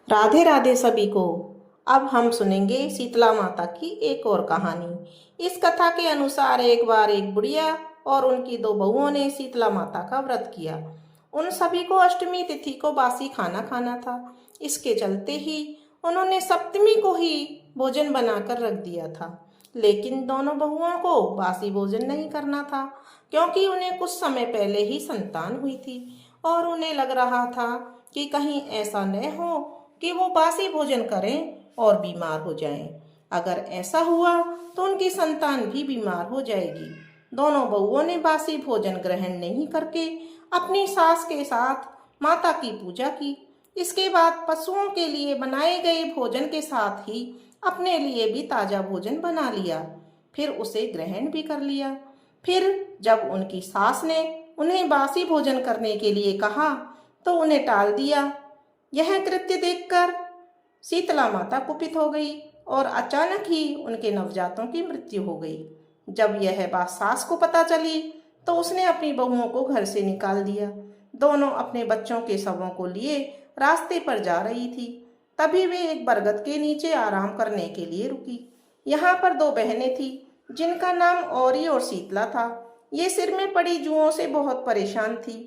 राधे राधे सभी को। अब हम सुनेंगे शीतला माता की एक और कहानी। इस कथा के अनुसार एक बार एक बुढ़िया और उनकी दो बहुओं ने शीतला माता का व्रत किया। उन सभी को अष्टमी तिथि को बासी खाना खाना था। इसके चलते ही उन्होंने सप्तमी को ही भोजन बनाकर रख दिया था। लेकिन दोनों बहुओं को बासी भोजन नहीं करना था, क्योंकि उन्हें कुछ समय पहले ही संतान हुई थी और उन्हें लग रहा था कि कहीं ऐसा न हो कि वो बासी भोजन करें और बीमार हो जाएं। अगर ऐसा हुआ तो उनकी संतान भी बीमार हो जाएगी। दोनों बहुओं ने बासी भोजन ग्रहण नहीं करके अपनी सास के साथ माता की पूजा की। इसके बाद पशुओं के लिए बनाए गए भोजन के साथ ही अपने लिए भी ताजा भोजन बना लिया, फिर उसे ग्रहण भी कर लिया। फिर जब उनकी सास ने उन्हें बासी भोजन करने के लिए कहा तो उन्हें टाल दिया। यह कृत्य देखकर शीतला माता कुपित हो गई और अचानक ही उनके नवजातों की मृत्यु हो गई। जब यह बात सास को पता चली तो उसने अपनी बहुओं को घर से निकाल दिया। दोनों अपने बच्चों के शवों को लिए रास्ते पर जा रही थी। तभी वे एक बरगद के नीचे आराम करने के लिए रुकी। यहाँ पर दो बहनें थी जिनका नाम औरी और शीतला था। ये सिर में पड़ी जुओं से बहुत परेशान थी।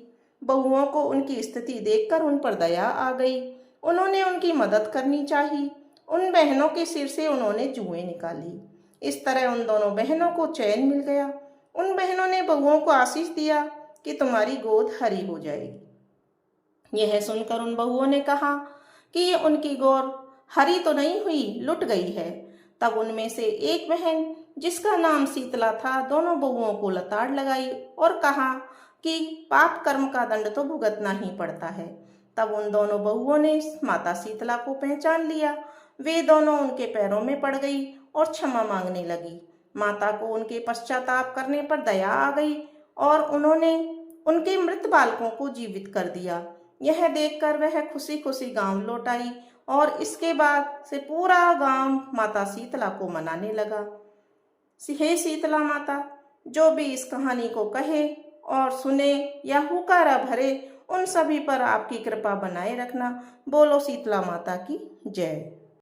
बहुओं को उनकी स्थिति देखकर उन पर दया आ गई। उन्होंने उनकी मदद करनी चाहिए। उन बहनों के सिर से उन्होंने जुएं निकाली। इस तरह उन दोनों बहनों को चैन मिल गया। उन बहनों ने बहुओं को आशीष दिया कि तुम्हारी गोद हरी हो जाएगी। यह सुनकर उन बहुओं ने कहा कि उनकी गोद हरी तो नहीं हुई, लुट गई है। तब उनमें से एक बहन जिसका नाम शीतला था दोनों बहुओं को लताड़ लगाई और कहा कि पाप कर्म का दंड तो भुगतना ही पड़ता है। तब उन दोनों बहुओं ने माता शीतला को पहचान लिया। वे दोनों उनके पैरों में पड़ गई और क्षमा मांगने लगी। माता को उनके पश्चाताप करने पर दया आ गई और उन्होंने उनके मृत बालकों को जीवित कर दिया। यह देखकर वह खुशी खुशी गांव लौट आई और इसके बाद से पूरा गांव माता शीतला को मनाने लगा। हे शीतला माता, जो भी इस कहानी को कहे और सुने या हुकारा भरे, उन सभी पर आपकी कृपा बनाए रखना। बोलो शीतला माता की जय।